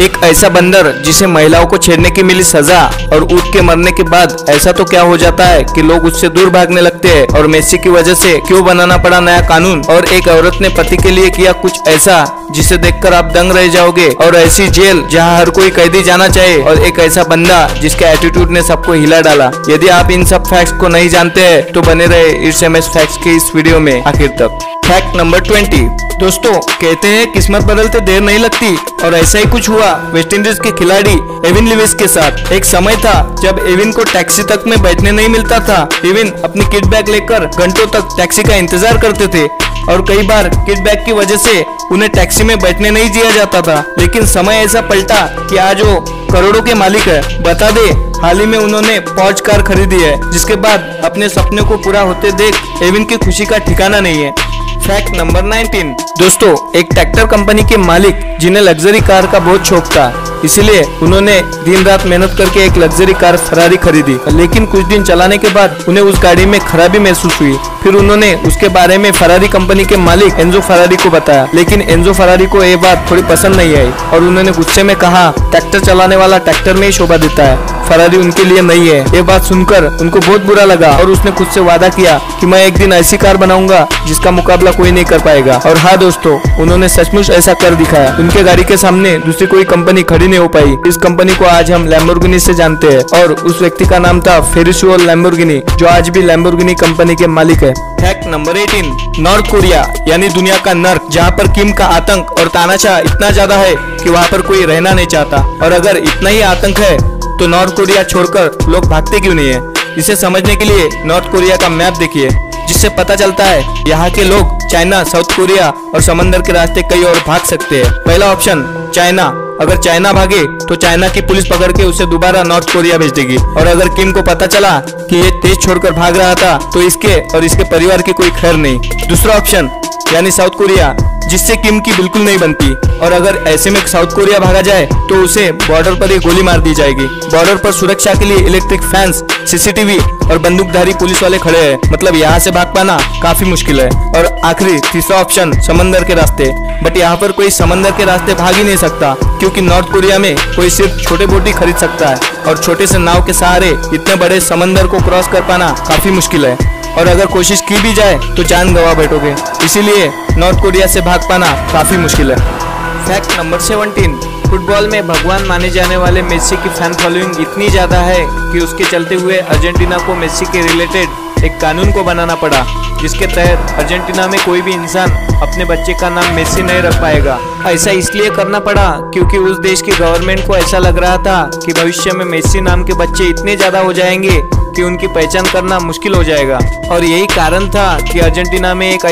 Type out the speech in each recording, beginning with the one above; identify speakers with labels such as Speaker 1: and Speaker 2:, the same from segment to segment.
Speaker 1: एक ऐसा बंदर जिसे महिलाओं को छेड़ने की मिली सजा और ऊँट के मरने के बाद ऐसा तो क्या हो जाता है कि लोग उससे दूर भागने लगते हैं। और मेसी की वजह से क्यों बनाना पड़ा नया कानून, और एक औरत ने पति के लिए किया कुछ ऐसा जिसे देखकर आप दंग रह जाओगे, और ऐसी जेल जहां हर कोई कैदी जाना चाहे, और एक ऐसा बंदा जिसके एटीट्यूड ने सबको हिला डाला। यदि आप इन सब फैक्ट्स को नहीं जानते हैं तो बने रहे इट्स एमएस फैक्ट्स के इस वीडियो में आखिर तक। Fact number 20। दोस्तों, कहते हैं किस्मत बदलते देर नहीं लगती, और ऐसा ही कुछ हुआ वेस्ट इंडीज के खिलाड़ी एविन लुइस के साथ। एक समय था जब एविन को टैक्सी तक में बैठने नहीं मिलता था। एविन अपनी किट बैग लेकर घंटों तक टैक्सी का इंतजार करते थे, और कई बार किट बैग की वजह से उन्हें टैक्सी में बैठने नहीं दिया जाता था। लेकिन समय ऐसा पलटा कि आज वो करोड़ों के मालिक है। बता दे, हाल ही में उन्होंने पोर्श कार खरीदी है, जिसके बाद अपने सपने को पूरा होते देख एविन की खुशी का ठिकाना नहीं है। Fact number 19। दोस्तों, एक ट्रैक्टर कंपनी के मालिक जिन्हें लग्जरी कार का बहुत शौक था, इसलिए उन्होंने दिन रात मेहनत करके एक लग्जरी कार फरारी खरीदी। लेकिन कुछ दिन चलाने के बाद उन्हें उस गाड़ी में खराबी महसूस हुई। फिर उन्होंने उसके बारे में फरारी कंपनी के मालिक एंजो फरारी को बताया। लेकिन एंजो फरारी को ये बात थोड़ी पसंद नहीं आई, और उन्होंने गुस्से में कहा, ट्रैक्टर चलाने वाला ट्रैक्टर में ही शोभा देता है, फरारी उनके लिए नहीं है। ये बात सुनकर उनको बहुत बुरा लगा, और उसने खुद से वादा किया कि मैं एक दिन ऐसी कार बनाऊंगा जिसका मुकाबला कोई नहीं कर पाएगा। और हाँ दोस्तों, उन्होंने सचमुच ऐसा कर दिखाया। उनके गाड़ी के सामने दूसरी कोई कंपनी खड़ी नहीं हो पाई। इस कंपनी को आज हम लैम्बोर्गिनी से जानते हैं, और उस व्यक्ति का नाम था फेरुचियो लैम्बोर्गिनी, जो आज भी लैम्बोर्गिनी कंपनी के मालिक है। Fact number 18। नॉर्थ कोरिया यानी दुनिया का नर्क, जहाँ पर किम का आतंक और तानाशाह इतना ज्यादा है कि वहाँ पर कोई रहना नहीं चाहता। और अगर इतना ही आतंक है तो नॉर्थ कोरिया छोड़कर लोग भागते क्यों नहीं है? इसे समझने के लिए नॉर्थ कोरिया का मैप देखिए, जिससे पता चलता है यहाँ के लोग चाइना, साउथ कोरिया और समंदर के रास्ते कई और भाग सकते हैं। पहला ऑप्शन चाइना। अगर चाइना भागे तो चाइना की पुलिस पकड़ के उसे दोबारा नॉर्थ कोरिया भेज देगी। और अगर किम को पता चला कि ये देश छोड़कर भाग रहा था तो इसके और इसके परिवार की कोई खैर नहीं। दूसरा ऑप्शन यानी साउथ कोरिया, जिससे किम की बिल्कुल नहीं बनती। और अगर ऐसे में साउथ कोरिया भागा जाए तो उसे बॉर्डर पर ही गोली मार दी जाएगी। बॉर्डर पर सुरक्षा के लिए इलेक्ट्रिक फैंस, सीसीटीवी और बंदूकधारी पुलिस वाले खड़े हैं, मतलब यहाँ से भाग पाना काफी मुश्किल है। और आखिरी तीसरा ऑप्शन समंदर के रास्ते। बट यहाँ पर कोई समंदर के रास्ते भाग ही नहीं सकता, क्योंकि नॉर्थ कोरिया में कोई सिर्फ छोटे बोट ही खरीद सकता है, और छोटे से नाव के सहारे इतने बड़े समंदर को क्रॉस कर पाना काफी मुश्किल है। और अगर कोशिश की भी जाए तो जान गंवा बैठोगे, इसीलिए नॉर्थ कोरिया से भाग पाना काफी मुश्किल है। Fact number 17। फुटबॉल में भगवान माने जाने वाले मेसी की फैन फॉलोइंग इतनी ज्यादा है कि उसके चलते हुए अर्जेंटीना को मेसी के रिलेटेड एक कानून को बनाना पड़ा, जिसके तहत अर्जेंटीना में कोई भी इंसान अपने बच्चे का नाम मेसी नहीं रख पाएगा। ऐसा इसलिए करना पड़ा क्योंकि उस देश की गवर्नमेंट को ऐसा लग रहा था कि भविष्य में मेसी नाम के बच्चे इतने ज्यादा हो जाएंगे कि उनकी पहचान करना मुश्किल हो जाएगा। और यही कारण था कि अर्जेंटीना में एक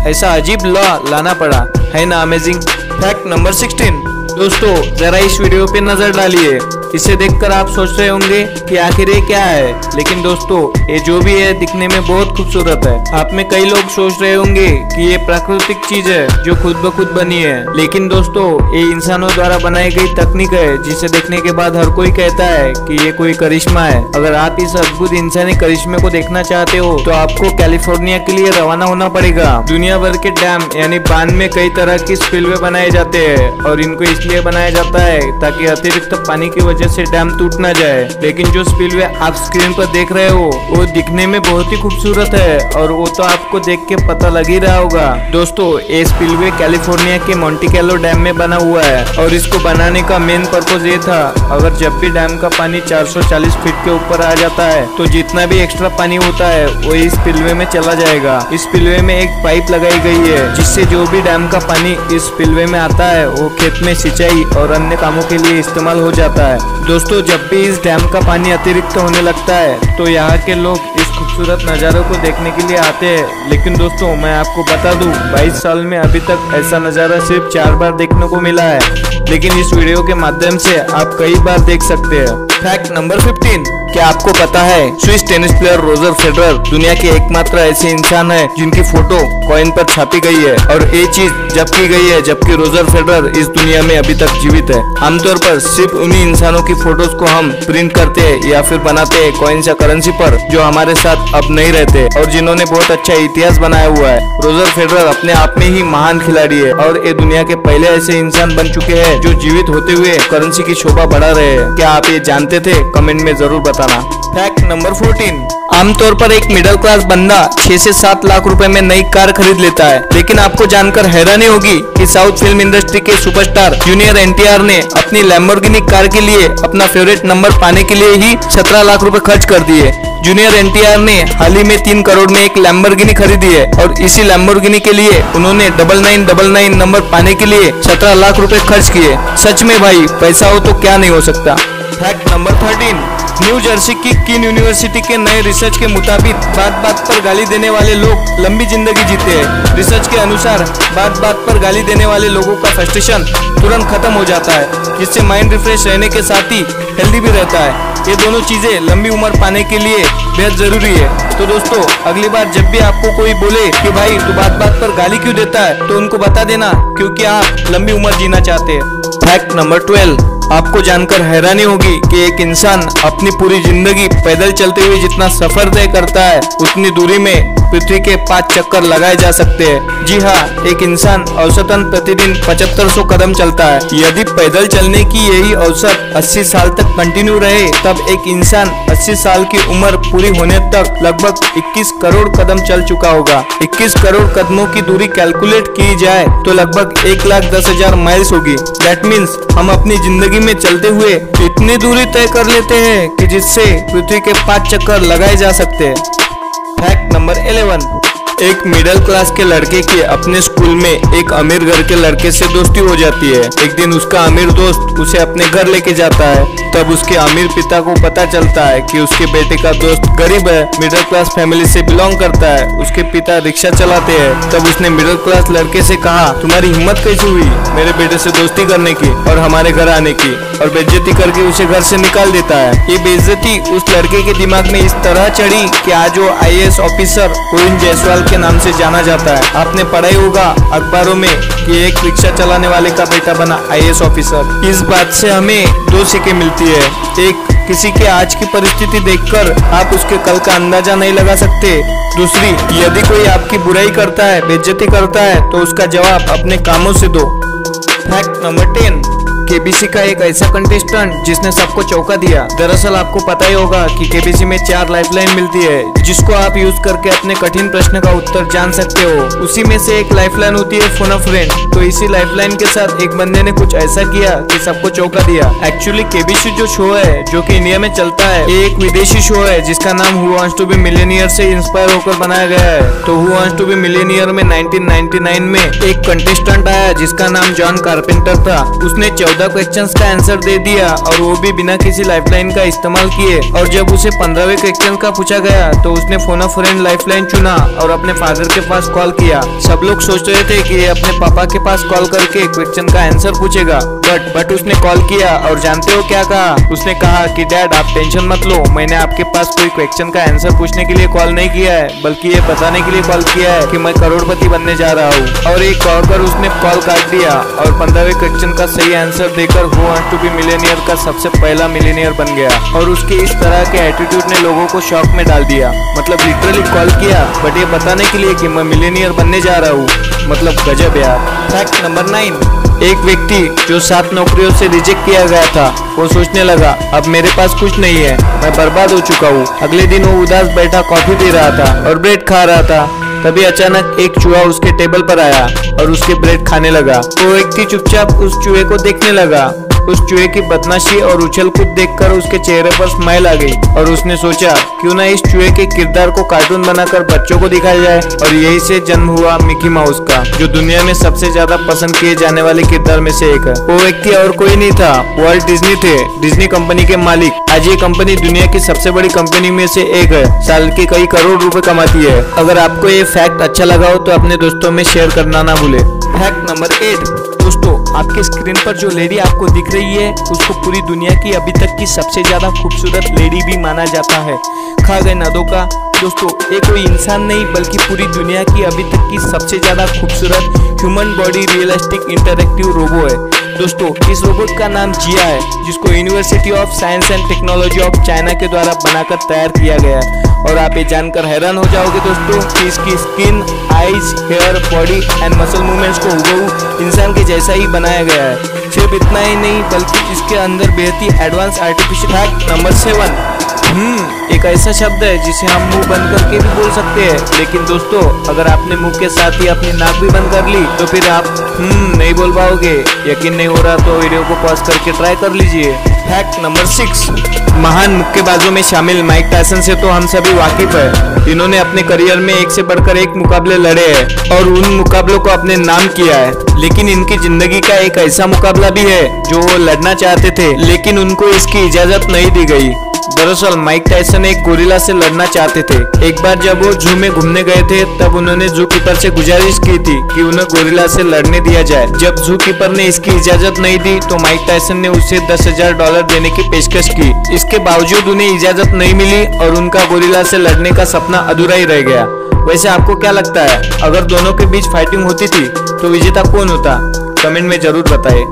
Speaker 1: ऐसा अजीब लॉ लाना पड़ा। है ना अमेजिंग? Fact number 16। दोस्तों, जरा इस वीडियो पे नजर डालिए। इसे देखकर आप सोच रहे होंगे कि आखिर ये क्या है, लेकिन दोस्तों ये जो भी है दिखने में बहुत खूबसूरत है। आप में कई लोग सोच रहे होंगे कि ये प्राकृतिक चीज है जो खुद ब खुद बनी है, लेकिन दोस्तों ये इंसानों द्वारा बनाई गई तकनीक है, जिसे देखने के बाद हर कोई कहता है कि ये कोई करिश्मा है। अगर आप इस अद्भुत इंसानी करिश्मे को देखना चाहते हो तो आपको कैलिफोर्निया के लिए रवाना होना पड़ेगा। दुनिया भर के डैम यानी बांध में कई तरह की स्पिलवे बनाए जाते हैं, और इनको इसलिए बनाया जाता है ताकि अतिरिक्त पानी की वजह से डैम टूट ना जाए। लेकिन जो स्पिलवे आप स्क्रीन पर देख रहे हो वो दिखने में बहुत ही खूबसूरत है, और वो तो आपको देख के पता लग ही रहा होगा। दोस्तों, ये स्पिलवे कैलिफोर्निया के मोंटिकेलो डैम में बना हुआ है, और इसको बनाने का मेन पर्पज ये था, अगर जब भी डैम का पानी 440 फीट के ऊपर आ जाता है तो जितना भी एक्स्ट्रा पानी होता है वो इस स्पिलवे में चला जाएगा। इस स्पिलवे में एक पाइप लगाई गई है, जिससे जो भी डैम का पानी इस स्पिलवे में आता है वो खेत में सिंचाई और अन्य कामों के लिए इस्तेमाल हो जाता है। दोस्तों, जब भी इस डैम का पानी अतिरिक्त होने लगता है तो यहाँ के लोग इस खूबसूरत नज़ारों को देखने के लिए आते हैं। लेकिन दोस्तों, मैं आपको बता दूं, 22 साल में अभी तक ऐसा नज़ारा सिर्फ 4 बार देखने को मिला है, लेकिन इस वीडियो के माध्यम से आप कई बार देख सकते हैं। Fact number 15। क्या आपको पता है Swiss tennis player Roger Federer दुनिया के एकमात्र ऐसे इंसान है जिनकी फोटो कॉइन पर छापी गई है, और ये चीज जब की गई है जबकि रोजर फेडरर इस दुनिया में अभी तक जीवित है। आमतौर पर सिर्फ उन्हीं इंसानों की फोटोज को हम प्रिंट करते हैं या फिर बनाते हैं कॉइन्स या करेंसी पर, जो हमारे साथ अब नहीं रहते और जिन्होंने बहुत अच्छा इतिहास बनाया हुआ है। रोजर फेडरर अपने आप में ही महान खिलाड़ी है और ये दुनिया के पहले ऐसे इंसान बन चुके हैं है जो जीवित होते हुए करेंसी की शोभा बढ़ा रहे हैं। क्या आप ये जानते थे? कमेंट में जरूर बताना। फैक्ट नंबर 14, आमतौर पर एक मिडिल क्लास बंदा 6 से 7 लाख रुपए में नई कार खरीद लेता है, लेकिन आपको जानकर हैरानी होगी कि साउथ फिल्म इंडस्ट्री के सुपरस्टार जूनियर एनटीआर ने अपनी लैम्बोर्गिनी कार के लिए अपना फेवरेट नंबर पाने के लिए ही 17 लाख रुपए खर्च कर दिए। जूनियर एनटीआर ने हाल ही में 3 करोड़ में एक लैम्बोर्गिनी खरीदी है और इसी लैम्बोर्गिनी के लिए उन्होंने 9999 नंबर पाने के लिए 17 लाख रुपए खर्च किए। सच में भाई, पैसा हो तो क्या नहीं हो सकता। फैक्ट नंबर 13, न्यू जर्सी की कीन यूनिवर्सिटी के नए रिसर्च के मुताबिक बात बात पर गाली देने वाले लोग लंबी जिंदगी जीते हैं। रिसर्च के अनुसार बात बात पर गाली देने वाले लोगों का फ्रस्ट्रेशन तुरंत खत्म हो जाता है, जिससे माइंड रिफ्रेश रहने के साथ ही हेल्दी भी रहता है। ये दोनों चीजें लंबी उम्र पाने के लिए बेहद जरूरी है। तो दोस्तों, अगली बार जब भी आपको कोई बोले कि भाई तू बात बात पर गाली क्यों देता है, तो उनको बता देना क्योंकि आप लंबी उम्र जीना चाहते हैं। फैक्ट नंबर 12, आपको जानकर हैरानी होगी कि एक इंसान अपनी पूरी जिंदगी पैदल चलते हुए जितना सफर तय करता है, उतनी दूरी में पृथ्वी के 5 चक्कर लगाए जा सकते हैं। जी हाँ, एक इंसान औसतन प्रतिदिन 7500 कदम चलता है। यदि पैदल चलने की यही औसत 80 साल तक कंटिन्यू रहे, तब एक इंसान 80 साल की उम्र पूरी होने तक लगभग 21 करोड़ कदम चल चुका होगा। 21 करोड़ कदमों की दूरी कैलकुलेट की जाए तो लगभग 1,10,000 माइल्स होगी। दैट मीन्स हम अपनी जिंदगी में चलते हुए इतनी दूरी तय कर लेते हैं कि जिससे पृथ्वी के 5 चक्कर लगाए जा सकते हैं। फैक्ट नंबर 11, एक मिडिल क्लास के लड़के की अपने स्कूल में एक अमीर घर के लड़के से दोस्ती हो जाती है। एक दिन उसका अमीर दोस्त उसे अपने घर लेके जाता है। तब उसके अमीर पिता को पता चलता है कि उसके बेटे का दोस्त गरीब है, मिडिल क्लास फैमिली से बिलोंग करता है। उसके पिता रिक्शा चलाते हैं। तब उसने मिडिल क्लास लड़के से कहा, तुम्हारी हिम्मत कैसे हुई मेरे बेटे से दोस्ती करने की और हमारे घर आने की, और बेइज्जती करके उसे घर से निकाल देता है। ये बेइज्जती उस लड़के के दिमाग में इस तरह चढ़ी कि आज वो IAS ऑफिसर गोविंद जायसवाल के नाम से जाना जाता है। आपने पढ़ा ही होगा अखबारों में कि एक रिक्शा चलाने वाले का बेटा बना IAS ऑफिसर। इस बात से हमें 2 सीखें मिलती है। एक, किसी के आज की परिस्थिति देखकर आप उसके कल का अंदाजा नहीं लगा सकते। दूसरी, यदि कोई आपकी बुराई करता है, बेइज्जती करता है, तो उसका जवाब अपने कामों से दो। फैक्ट नंबर 10, केबीसी का एक ऐसा कंटेस्टेंट जिसने सबको चौंका दिया। दरअसल आपको पता ही होगा कि केबीसी में 4 लाइफलाइन मिलती है, जिसको आप यूज करके अपने कठिन प्रश्न का उत्तर जान सकते हो। उसी में से एक लाइफलाइन होती है फोन अ फ्रेंड। तो इसी लाइफलाइन के साथ एक बंदे ने कुछ ऐसा किया कि सबको चौंका दिया। एक्चुअली केबीसी जो शो है, जो कि इंडिया में चलता है, ये एक विदेशी शो है जिसका नाम who wants to be millionaire से इंस्पायर होकर बनाया गया है। तो who wants to be millionaire में 1999 में एक कंटेस्टेंट आया जिसका नाम जॉन कारपेंटर था। उसने 14 क्वेश्चंस का आंसर दे दिया और वो भी बिना किसी लाइफलाइन का इस्तेमाल किए। और जब उसे 15वें क्वेश्चन का पूछा गया तो उसने फोन अ फ्रेंड लाइफलाइन चुना और अपने फादर के पास कॉल किया। सब लोग सोच रहे थे कि ये अपने पापा के पास कॉल करके क्वेश्चन का आंसर पूछेगा, बट उसने कॉल किया और जानते हो क्या कहा? उसने कहा कि डैड आप टेंशन मत लो, मैंने आपके पास कोई क्वेश्चन का आंसर पूछने के लिए कॉल नहीं किया है, बल्कि ये बताने के लिए कॉल किया है कि मैं करोड़पति बनने जा रहा हूँ। और एक कहकर उसने कॉल काट दिया और 15वें क्वेश्चन का सही आंसर देकर who wants to be millionaire का सबसे पहला मिलियनियर बन गया। और उसके इस तरह के एटीट्यूड ने लोगों को शॉक में डाल दिया। मतलब लिटरली कॉल किया बट ये बताने के लिए कि मैं मिलियनियर बनने जा रहा हूँ। मतलब गजब यार। फैक्ट नंबर 9, एक व्यक्ति जो 7 नौकरियों से रिजेक्ट किया गया था, वो सोचने लगा अब मेरे पास कुछ नहीं है, मैं बर्बाद हो चुका हूँ। अगले दिन वो उदास बैठा कॉफी पी रहा था और ब्रेड खा रहा था। तभी अचानक एक चूहा उसके टेबल पर आया और उसके ब्रेड खाने लगा। वो व्यक्ति चुपचाप उस चूहे को देखने लगा। उस चूहे की बदमाशी और उछल कूद देखकर उसके चेहरे पर स्माइल आ गई और उसने सोचा क्यों ना इस चूहे के किरदार को कार्टून बनाकर बच्चों को दिखाया जाए। और यही से जन्म हुआ मिकी माउस का, जो दुनिया में सबसे ज्यादा पसंद किए जाने वाले किरदार में से एक है। वो व्यक्ति और कोई नहीं था, वर्ल्ट डिज्नी थे, डिज्नी कंपनी के मालिक। आज ये कंपनी दुनिया की सबसे बड़ी कंपनी में से एक है, साल के कई करोड़ रुपए कमाती है। अगर आपको ये फैक्ट अच्छा लगा हो तो अपने दोस्तों में शेयर करना ना भूले। फैक्ट नंबर 8, दोस्तों आपके स्क्रीन पर जो लेडी आपको दिख रही है उसको पूरी दुनिया की अभी तक की सबसे ज्यादा खूबसूरत लेडी भी माना जाता है। खा गए नादों का। दोस्तों ये कोई इंसान नहीं बल्कि पूरी दुनिया की अभी तक की सबसे ज्यादा खूबसूरत human body realistic interactive robo है। दोस्तों इस रोबोट का नाम जिया है, जिसको university of science and technology of China के द्वारा बनाकर तैयार किया गया है। और आप ये जानकर हैरान हो जाओगे दोस्तों कि इसकी skin, eyes, hair, body and muscle movements को हुबहू इंसान के जैसा ही बनाया गया है। सिर्फ इतना ही नहीं बल्कि इसके अंदर बेहद ही एडवांस आर्टिफिशियल। फैक्ट नंबर 7, एक ऐसा शब्द है जिसे हम मुंह बंद करके भी बोल सकते हैं, लेकिन दोस्तों अगर आपने मुंह के साथ ही अपनी नाक भी बंद कर ली तो फिर आप नहीं बोल पाओगे। यकीन नहीं हो रहा तो वीडियो को पॉज करके ट्राई कर लीजिए। फैक्ट नंबर 6, महान मुक्केबाजों में शामिल माइक टायसन से तो हम सभी वाकिफ है। इन्होंने अपने करियर में एक से बढ़कर एक मुकाबले लड़े हैं और उन मुकाबलों को अपने नाम किया है। लेकिन इनकी जिंदगी का एक ऐसा मुकाबला भी है जो वो लड़ना चाहते थे लेकिन उनको इसकी इजाजत नहीं दी गई। दरअसल माइक टायसन एक गोरिल्ला से लड़ना चाहते थे। एक बार जब वो जू में घूमने गए थे तब उन्होंने जू कीपर से गुजारिश की थी कि उन्हें गोरिल्ला से लड़ने दिया जाए। जब जू कीपर ने इसकी इजाजत नहीं दी तो माइक टायसन ने उसे $10,000 देने की पेशकश की। इसके बावजूद उन्हें इजाजत नहीं मिली और उनका गोरिल्ला से लड़ने का सपना अधूरा ही रह गया। वैसे आपको क्या लगता है, अगर दोनों के बीच फाइटिंग होती थी तो विजेता कौन होता? कमेंट में जरूर बताइए।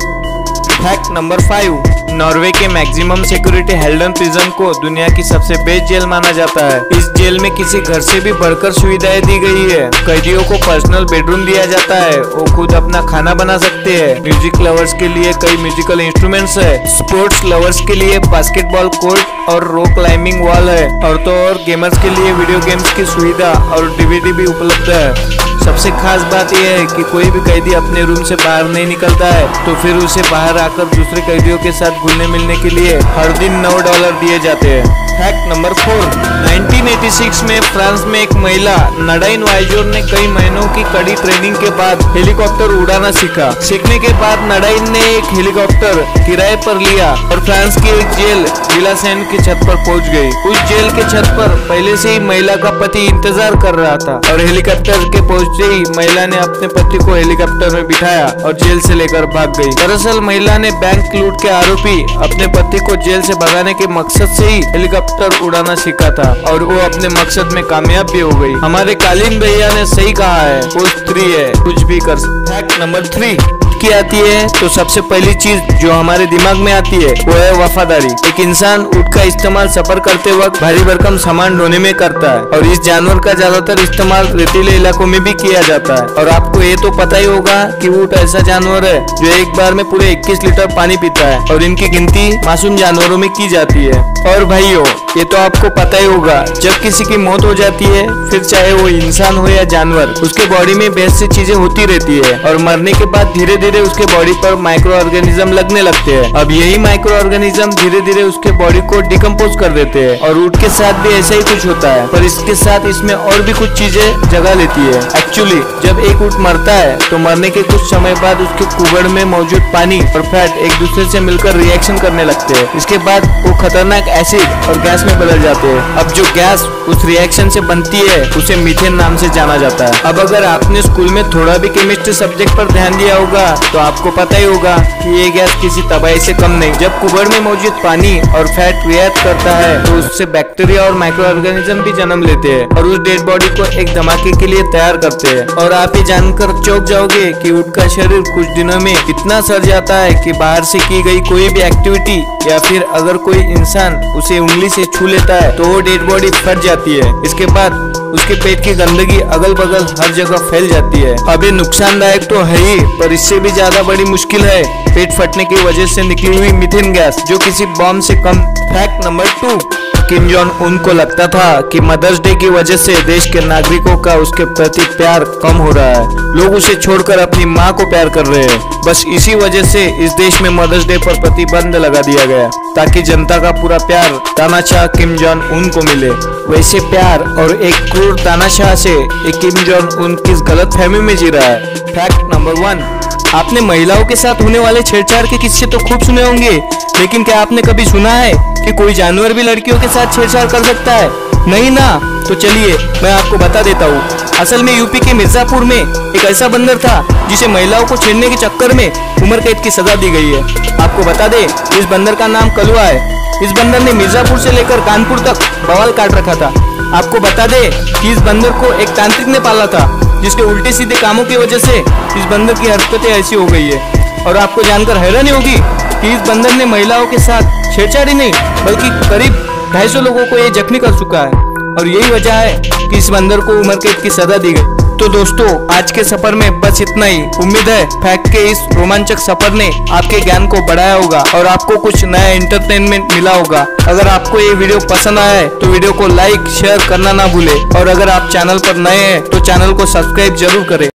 Speaker 1: फैक्ट नंबर 5, नॉर्वे के मैक्सिमम सिक्योरिटी हेल्डन प्रिजन को दुनिया की सबसे बेस्ट जेल माना जाता है। इस जेल में किसी घर से भी बढ़कर सुविधाएं दी गई है। कैदियों को पर्सनल बेडरूम दिया जाता है, वो खुद अपना खाना बना सकते हैं। म्यूजिक लवर्स के लिए कई म्यूजिकल इंस्ट्रूमेंट्स है। स्पोर्ट्स लवर्स के लिए बास्केटबॉल कोर्ट और रॉक क्लाइंबिंग वॉल है। और तो और गेमर्स के लिए वीडियो गेम्स की सुविधा और DVD भी उपलब्ध है। सबसे खास बात यह है कि कोई भी कैदी अपने रूम से बाहर नहीं निकलता है तो फिर उसे बाहर आकर दूसरे कैदियों के साथ घुलने मिलने के लिए हर दिन $9 दिए जाते हैं। फैक्ट नंबर 4, 1986 में फ्रांस में एक महिला नडाइन वाइजोर ने कई महीनों की कड़ी ट्रेनिंग के बाद हेलीकॉप्टर उड़ाना सीखा। सीखने के बाद नडाइन ने एक हेलीकॉप्टर किराए पर लिया और फ्रांस की एक जेल विला सैन की छत पर पहुंच गई। उस जेल के छत पर पहले से ही महिला का पति इंतजार कर रहा था और हेलीकॉप्टर के पहुंचते ही महिला ने अपने पति को हेलीकॉप्टर में बिठाया और जेल से लेकर भाग गई। दरअसल महिला ने बैंक लूट के आरोपी अपने पति को जेल से भगाने के मकसद से ही हेलीकॉप्टर उड़ाना सीखा था और वो अपने मकसद में कामयाब भी हो गई। हमारे कालीन भैया ने सही कहा है, वो स्त्री है, कुछ भी कर। फैक्ट नंबर 3 की आती है तो सबसे पहली चीज जो हमारे दिमाग में आती है वो है वफादारी। एक इंसान ऊँट का इस्तेमाल सफर करते वक्त भारी भरकम सामान ढोने में करता है और इस जानवर का ज्यादातर इस्तेमाल रेतीले इलाकों में भी किया जाता है। और आपको ये तो पता ही होगा कि ऊँट ऐसा जानवर है जो एक बार में पूरे 21 लीटर पानी पीता है और इनकी गिनती मासूम जानवरों में की जाती है। और भाइयों ये तो आपको पता ही होगा, जब किसी की मौत हो जाती है फिर चाहे वो इंसान हो या जानवर, उसके बॉडी में बेहद सी चीजें होती रहती है और मरने के बाद धीरे धीरे उसके बॉडी पर माइक्रो ऑर्गेनिज्म लगने लगते हैं। अब यही माइक्रो ऑर्गेनिज्म धीरे धीरे उसके बॉडी को डिकम्पोज कर देते हैं और ऊँट के साथ भी ऐसा ही कुछ होता है, पर इसके साथ इसमें और भी कुछ चीजें जगह लेती है। एक्चुअली जब एक ऊँट मरता है तो मरने के कुछ समय बाद उसके कुबड़ में मौजूद पानी और फैट एक दूसरे से मिलकर रिएक्शन करने लगते हैं। इसके बाद वो खतरनाक एसिड और गैस में बदल जाते हैं। अब जो गैस उस रिएक्शन से बनती है उसे मीथेन नाम से जाना जाता है। अब अगर आपने स्कूल में थोड़ा भी केमिस्ट्री सब्जेक्ट पर ध्यान दिया होगा तो आपको पता ही होगा कि ये गैस किसी तबाही से कम नहीं। जब कुबड़ में मौजूद पानी और फैट रिएक्ट करता है तो उससे बैक्टीरिया और माइक्रो ऑर्गेनिज्म भी जन्म लेते हैं और उस डेड बॉडी को एक धमाके के लिए तैयार करते हैं। और आप ये जानकर चौंक जाओगे कि ऊँट का शरीर कुछ दिनों में इतना सड़ जाता है कि बाहर से की गई कोई भी एक्टिविटी या फिर अगर कोई इंसान उसे उंगली से छू लेता है तो वो डेड बॉडी फट जाती है। इसके बाद उसके पेट की गंदगी अगल बगल हर जगह फैल जाती है। अब ये नुकसानदायक तो है ही, पर इससे भी ज्यादा बड़ी मुश्किल है पेट फटने की वजह से निकली हुई मीथेन गैस, जो किसी बॉम्ब से कम। Fact number 2, Kim Jong Un को लगता था कि मदर्स डे की वजह से देश के नागरिकों का उसके प्रति प्यार कम हो रहा है। लोग उसे छोड़कर अपनी माँ को प्यार कर रहे हैं। बस इसी वजह से इस देश में मदर्स डे पर प्रतिबंध लगा दिया गया ताकि जनता का पूरा प्यार तानाशाह किम जोंग उन को मिले। वैसे प्यार और एक क्रूर तानाशाह से एक किम जोंग उन किस गलत फहमी में जी रहा है। फैक्ट नंबर 1, आपने महिलाओं के साथ होने वाले छेड़छाड़ के किस्से तो खूब सुने होंगे, लेकिन क्या आपने कभी सुना है कि कोई जानवर भी लड़कियों के साथ छेड़छाड़ कर सकता है? नहीं ना? तो चलिए मैं आपको बता देता हूँ। असल में यूपी के मिर्जापुर में एक ऐसा बंदर था जिसे महिलाओं को छेड़ने के चक्कर में उम्र कैद की सजा दी गई है। आपको बता दे, इस बंदर का नाम कलुआ है। इस बंदर ने मिर्जापुर से लेकर कानपुर तक बवाल काट रखा था। आपको बता दे कि इस बंदर को एक तांत्रिक ने पाला था जिसके उल्टे सीधे कामों की वजह से इस बंदर की हरकतें ऐसी हो गई है। और आपको जानकर हैरानी होगी कि इस बंदर ने महिलाओं के साथ छेड़छाड़ी नहीं बल्कि करीब 250 लोगों को ये जख्मी कर चुका है। और यही वजह है कि इस बंदर को उम्र कैद की सजा दी गई। तो दोस्तों आज के सफर में बस इतना ही। उम्मीद है फैक्ट के इस रोमांचक सफर ने आपके ज्ञान को बढ़ाया होगा और आपको कुछ नया एंटरटेनमेंट मिला होगा। अगर आपको ये वीडियो पसंद आया है तो वीडियो को लाइक शेयर करना ना भूले और अगर आप चैनल पर नए हैं तो चैनल को सब्सक्राइब जरूर करें।